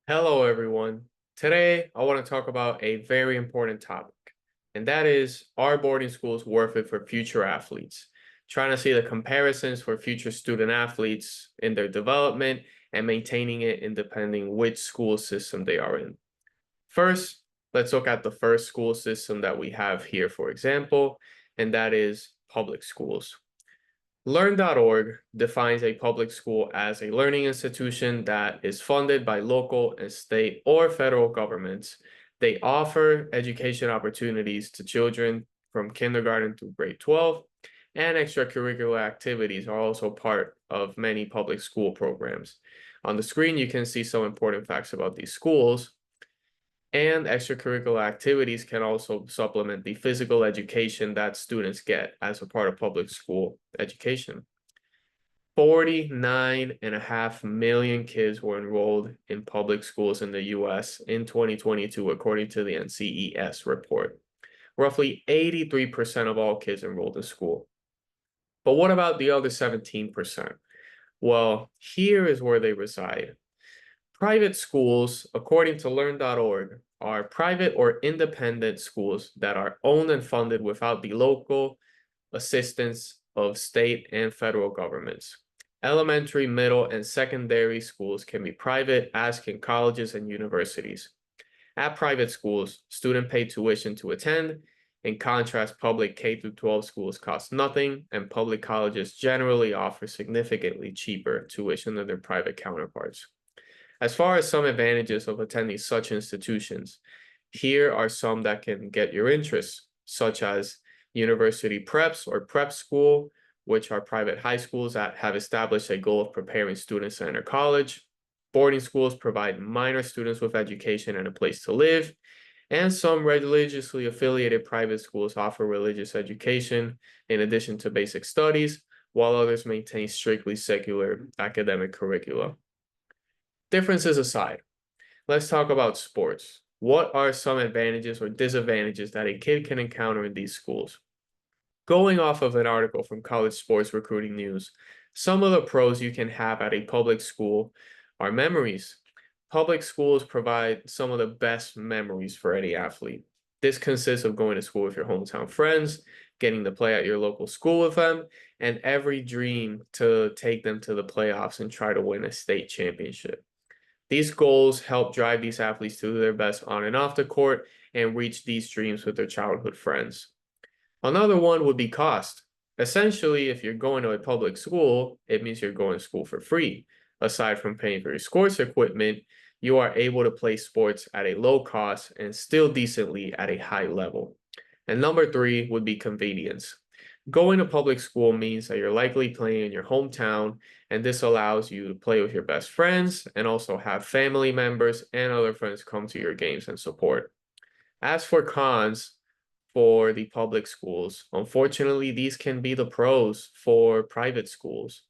Hello, everyone. Today, I want to talk about a very important topic, and that is, are boarding schools worth it for future athletes? Trying to see the comparisons for future student athletes in their development and maintaining it independent which school system they are in. First, let's look at the first school system that we have here, for example, and that is public schools. Learn.org defines a public school as a learning institution that is funded by local and state or federal governments. They offer education opportunities to children from kindergarten to grade 12, and extracurricular activities are also part of many public school programs. On the screen, you can see some important facts about these schools. And extracurricular activities can also supplement the physical education that students get as a part of public school education. 49.5 million kids were enrolled in public schools in the US in 2022, according to the NCES report. Roughly 83% of all kids enrolled in school. But what about the other 17%? Well, here is where they reside. Private schools, according to learn.org, are private or independent schools that are owned and funded without the local assistance of state and federal governments. Elementary, middle, and secondary schools can be private, as can colleges and universities. At private schools, students pay tuition to attend. In contrast, public K through 12 schools cost nothing, and public colleges generally offer significantly cheaper tuition than their private counterparts. As far as some advantages of attending such institutions, here are some that can get your interest, such as university preps or prep school, which are private high schools that have established a goal of preparing students to enter college. Boarding schools provide minor students with education and a place to live. And some religiously affiliated private schools offer religious education in addition to basic studies, while others maintain strictly secular academic curricula. Differences aside, let's talk about sports. What are some advantages or disadvantages that a kid can encounter in these schools? Going off of an article from College Sports Recruiting News, some of the pros you can have at a public school are memories. Public schools provide some of the best memories for any athlete. This consists of going to school with your hometown friends, getting to play at your local school with them, and every dream to take them to the playoffs and try to win a state championship. These goals help drive these athletes to do their best on and off the court and reach these dreams with their childhood friends. Another one would be cost. Essentially, if you're going to a public school, it means you're going to school for free. Aside from paying for your sports equipment, you are able to play sports at a low cost and still decently at a high level. And number three would be convenience. Going to public school means that you're likely playing in your hometown, and this allows you to play with your best friends and also have family members and other friends come to your games and support. As for cons for the public schools, unfortunately, these can be the pros for private schools.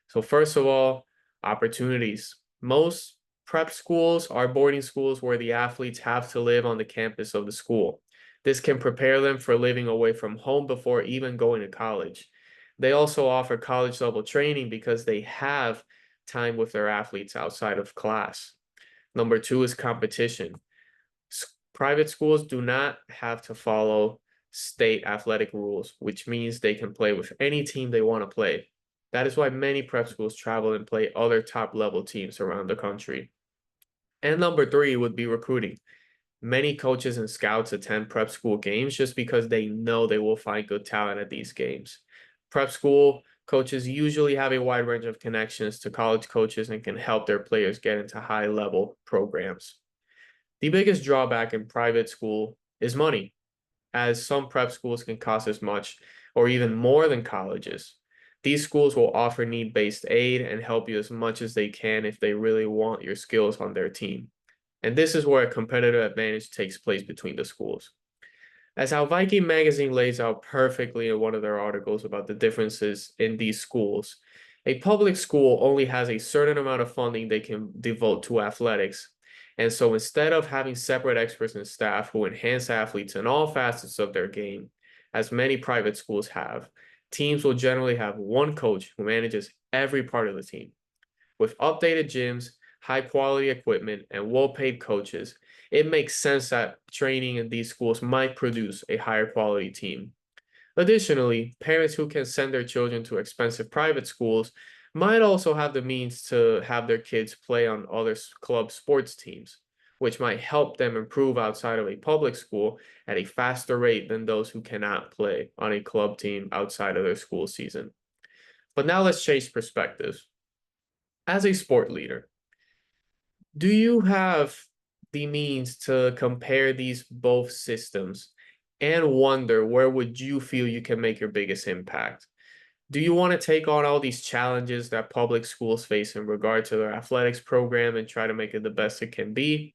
So first of all, opportunities. Most prep schools are boarding schools where the athletes have to live on the campus of the school. This can prepare them for living away from home before even going to college. They also offer college level training because they have time with their athletes outside of class. Number two is competition. Private schools do not have to follow state athletic rules, which means they can play with any team they want to play. That is why many prep schools travel and play other top level teams around the country. And number three would be recruiting. Many coaches and scouts attend prep school games just because they know they will find good talent at these games. Prep school coaches usually have a wide range of connections to college coaches and can help their players get into high level programs. The biggest drawback in private school is money, as some prep schools can cost as much or even more than colleges. These schools will offer need-based aid and help you as much as they can if they really want your skills on their team. And this is where a competitive advantage takes place between the schools. As how Viking magazine lays out perfectly in one of their articles about the differences in these schools, a public school only has a certain amount of funding they can devote to athletics. And so instead of having separate experts and staff who enhance athletes in all facets of their game, as many private schools have, teams will generally have one coach who manages every part of the team. With updated gyms, high quality equipment, and well-paid coaches, it makes sense that training in these schools might produce a higher quality team. Additionally, parents who can send their children to expensive private schools might also have the means to have their kids play on other club sports teams, which might help them improve outside of a public school at a faster rate than those who cannot play on a club team outside of their school season. But now let's change perspectives. As a sport leader, do you have the means to compare these both systems and wonder where would you feel you can make your biggest impact? Do you want to take on all these challenges that public schools face in regard to their athletics program and try to make it the best it can be?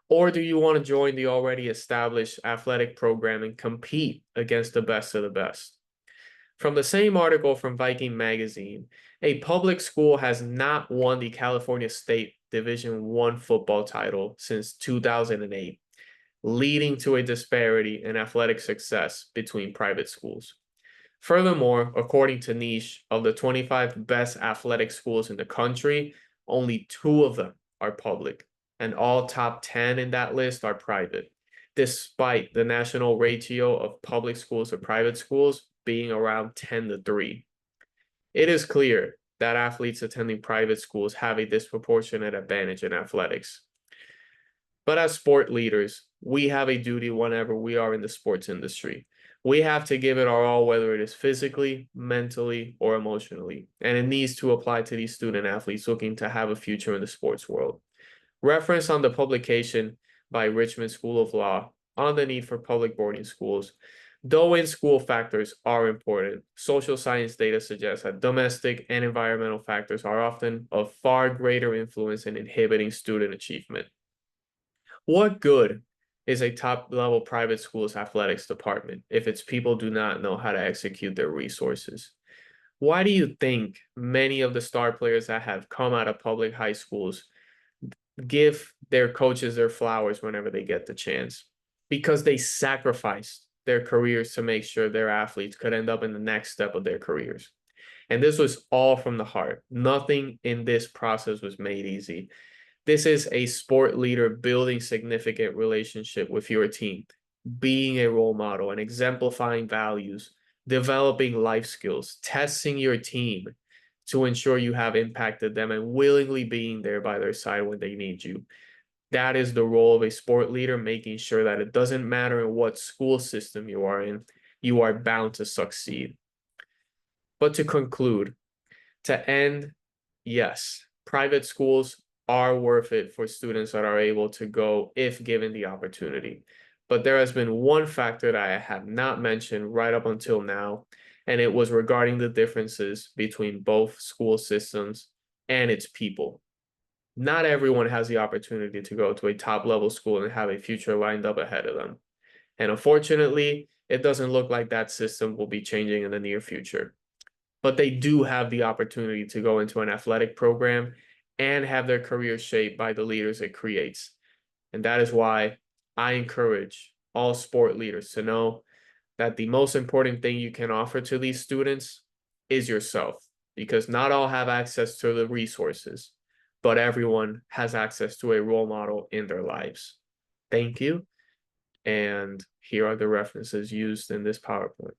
Or do you want to join the already established athletic program and compete against the best of the best? From the same article from Viking magazine, a public school has not won the California State Division I football title since 2008, leading to a disparity in athletic success between private schools. Furthermore, according to Niche, of the 25 best athletic schools in the country, only 2 of them are public, and all top 10 in that list are private, despite the national ratio of public schools to private schools being around 10-3. It is clear that athletes attending private schools have a disproportionate advantage in athletics. But as sport leaders, we have a duty whenever we are in the sports industry. We have to give it our all, whether it is physically, mentally, or emotionally. And it needs to apply to these student athletes looking to have a future in the sports world. Reference on the publication by Richmond School of Law on the need for public boarding schools. Though in-school factors are important, social science data suggests that domestic and environmental factors are often of far greater influence in inhibiting student achievement. What good is a top-level private school's athletics department if its people do not know how to execute their resources? Why do you think many of the star players that have come out of public high schools give their coaches their flowers whenever they get the chance? Because they sacrificed their careers to make sure their athletes could end up in the next step of their careers. And this was all from the heart. Nothing in this process was made easy. This is a sport leader building significant relationship with your team, being a role model and exemplifying values, developing life skills, testing your team to ensure you have impacted them and willingly being there by their side when they need you. That is the role of a sport leader, making sure that it doesn't matter in what school system you are in, you are bound to succeed. But to conclude, to end, yes, private schools are worth it for students that are able to go if given the opportunity. But there has been one factor that I have not mentioned right up until now, and it was regarding the differences between both school systems and its people. Not everyone has the opportunity to go to a top level school and have a future lined up ahead of them. And unfortunately, it doesn't look like that system will be changing in the near future. But they do have the opportunity to go into an athletic program and have their career shaped by the leaders it creates. And that is why I encourage all sport leaders to know that the most important thing you can offer to these students is yourself, because not all have access to the resources, but everyone has access to a role model in their lives. Thank you. And here are the references used in this PowerPoint.